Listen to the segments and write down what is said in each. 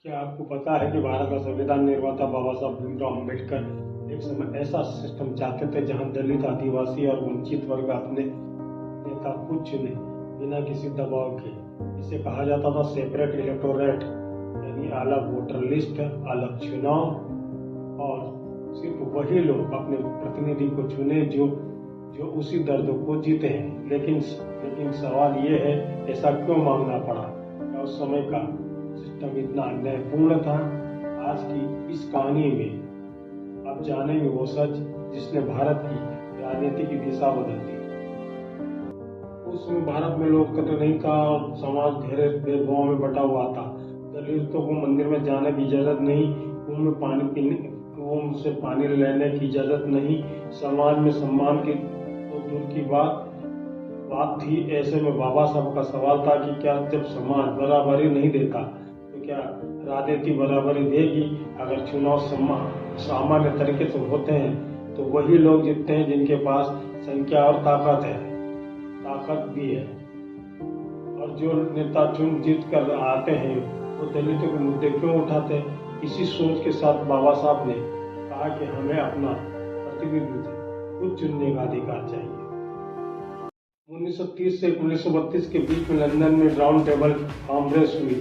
क्या आपको पता है कि भारत का संविधान निर्माता बाबा साहब भीमराव अम्बेडकर एक समय ऐसा सिस्टम चाहते थे जहां दलित, आदिवासी और वंचित वर्ग अपने नेता खुद चुने बिना किसी दबाव के। इसे कहा जाता था सेपरेट इलेक्टोरेट, यानी अलग वोटर लिस्ट, अलग चुनाव और सिर्फ वही लोग अपने प्रतिनिधि को चुने जो उसी दर्द को जीते हैं। लेकिन सवाल ये है, ऐसा क्यों मांगना पड़ा? क्या उस समय का सिस्टम इतना अन्यायपूर्ण था? आज की इस कहानी में आप जानेंगे वो सच जिसने भारत की राजनीति की दिशा बदल दी। उस समय भारत में लोकतंत्र नहीं था और समाज गहरे भेदभाव में बटा हुआ था। दलितों को मंदिर में जाने की इजाजत नहीं, कुओं से पानी लेने की इजाजत नहीं, समाज में सम्मान की तो दूर की बात थी। ऐसे में बाबा साहब का सवाल था कि क्या जब समाज बराबरी नहीं देता तो क्या राजनीति बराबरी देगी? अगर चुनाव सामान्य तरीके से होते हैं तो वही लोग जीतते हैं जिनके पास संख्या और ताकत भी है। और जो नेता चुन जीत कर आते हैं वो दलितों के मुद्दे क्यों उठाते हैं? इसी सोच के साथ बाबा साहब ने कहा कि हमें अपना प्रतिनिधि खुद चुनने का अधिकार चाहिए। 1930 से 1932 के बीच में लंदन में राउंड टेबल कॉन्फ्रेंस हुई।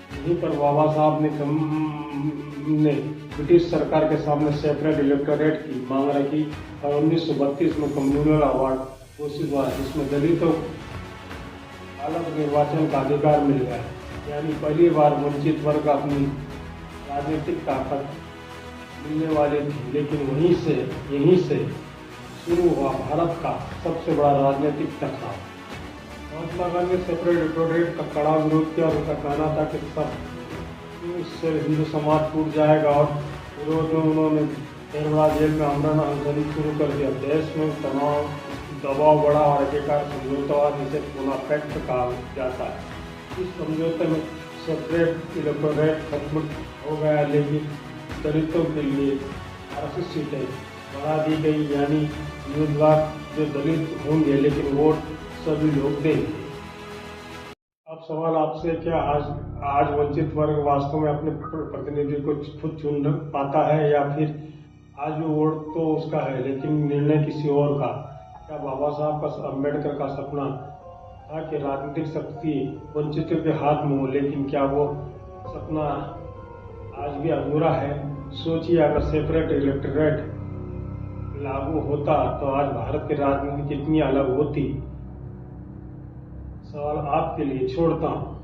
यहीं पर बाबा साहब ने ब्रिटिश सरकार के सामने सेपरेट इलेक्टोरेट की मांग रखी और 1932 में कम्युनल अवार्ड घोषित हुआ, जिसमें दलितों को अलग निर्वाचन का अधिकार मिल गया। यानी पहली बार वंचित वर्ग अपनी राजनीतिक ताकत मिलने वाली थी। लेकिन यहीं से शुरू हुआ भारत का सबसे बड़ा राजनीतिक टकराव। महात्मा गांधी ने सेपरेट इलेक्टोरेट का कड़ा विरोध किया और उनका कहना था कि इससे हिंदू समाज टूट जाएगा और विरोध में उन्होंने केरला जेल में आमरण अनशन शुरू कर दिया। देश में तनाव दबाव बढ़ा और आखिरकार समझौता जिसे पूना पैक्ट कहा जाता है। इस समझौते में सेपरेट इलेक्टोरेट खत्म हो गया, लेकिन दलितों के लिए 80 सीटें बढ़ा दी गई। यानी उम्मीदवार जो दलित होंगे लेकिन वोट सभी लोग देंगे। अब सवाल आपसे, क्या आज वंचित वर्ग वास्तव में अपने प्रतिनिधि को खुद चुन पाता है, या फिर आज भी वोट तो उसका है लेकिन निर्णय किसी और का? क्या बाबा साहब अम्बेडकर का सपना था कि राजनीतिक शक्ति वंचितों के हाथ में हो, लेकिन क्या वो सपना आज भी अधूरा है? सोचिए, अगर सेपरेट इलेक्टोरेट लागू होता तो आज भारत की राजनीति कितनी अलग होती। सवाल आपके लिए छोड़ता हूँ।